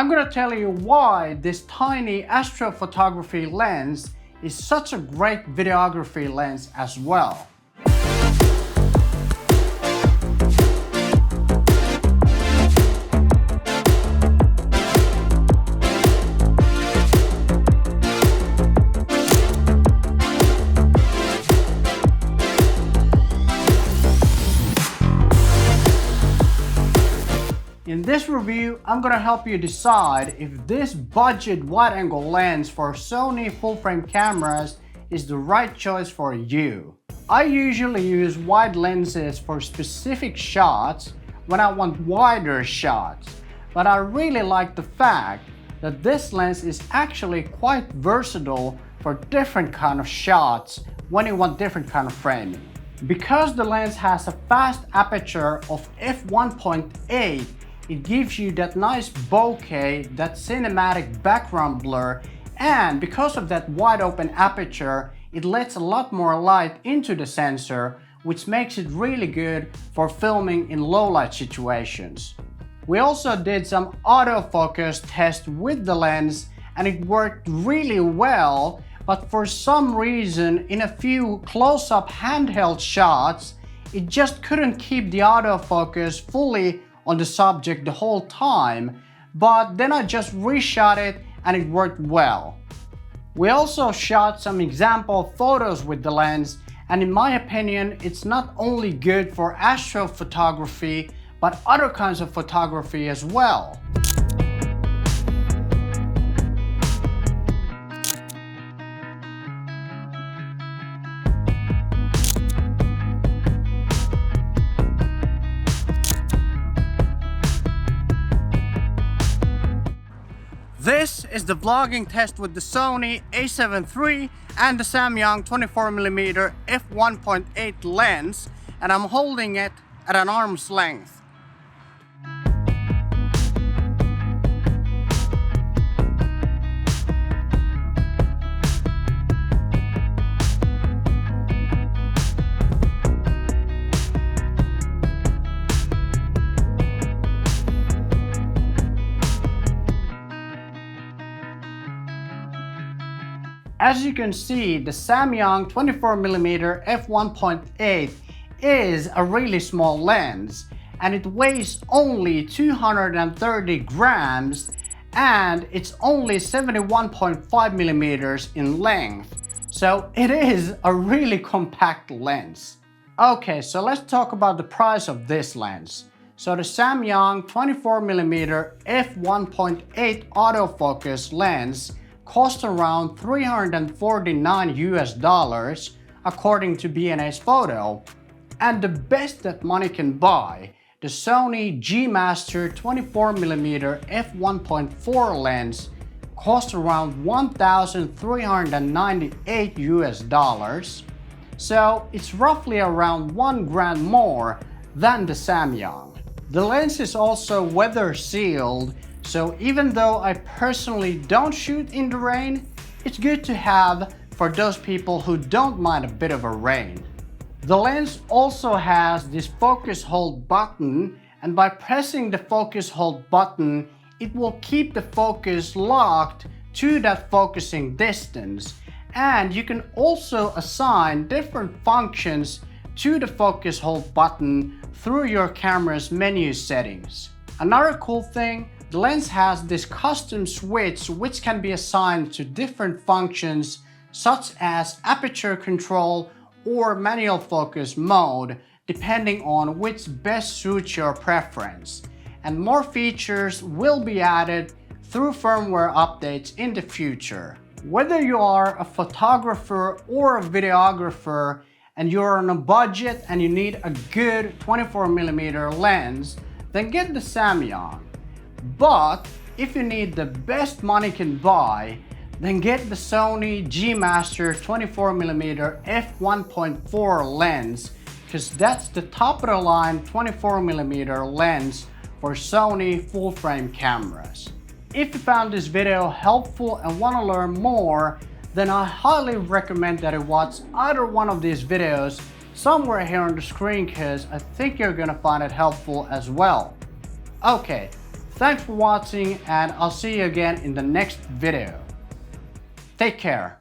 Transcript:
I'm gonna tell you why this tiny astrophotography lens is such a great videography lens as well. In this review, I'm gonna help you decide if this budget wide-angle lens for Sony full-frame cameras is the right choice for you. I usually use wide lenses for specific shots when I want wider shots, but I really like the fact that this lens is actually quite versatile for different kind of shots when you want different kind of framing. Because the lens has a fast aperture of f1.8, it gives you that nice bokeh, that cinematic background blur, and because of that wide open aperture, it lets a lot more light into the sensor, which makes it really good for filming in low light situations. We also did some autofocus tests with the lens and it worked really well, but for some reason in a few close-up handheld shots, it just couldn't keep the autofocus fully on the subject the whole time, but then I just reshot it and it worked well. We also shot some example photos with the lens, and in my opinion it's not only good for astrophotography but other kinds of photography as well. This is the vlogging test with the Sony A7III and the Samyang 24mm F1.8 lens, and I'm holding it at an arm's length. As you can see, the Samyang 24mm F1.8 is a really small lens and it weighs only 230 grams and it's only 71.5 millimeters in length. So it is a really compact lens. Okay, so let's talk about the price of this lens. So the Samyang 24mm F1.8 autofocus lens cost around $349 US according to B&A's photo. And the best that money can buy, the Sony G Master 24mm f1.4 lens cost around $1,398 US. So it's roughly around $1,000 more than the Samyang. The lens is also weather sealed, so even though I personally don't shoot in the rain, it's good to have for those people who don't mind a bit of a rain. The lens also has this focus hold button, and by pressing the focus hold button, it will keep the focus locked to that focusing distance. And you can also assign different functions to the focus hold button through your camera's menu settings. Another cool thing, the lens has this custom switch which can be assigned to different functions such as aperture control or manual focus mode, depending on which best suits your preference. And more features will be added through firmware updates in the future. Whether you are a photographer or a videographer and you're on a budget and you need a good 24mm lens, then get the Samyang. But if you need the best money can buy, then get the Sony G Master 24mm f1.4 lens, because that's the top of the line 24mm lens for Sony full frame cameras. If you found this video helpful and want to learn more, then I highly recommend that you watch either one of these videos somewhere here on the screen, because I think you're gonna find it helpful as well. Okay, Thanks for watching and I'll see you again in the next video. Take care.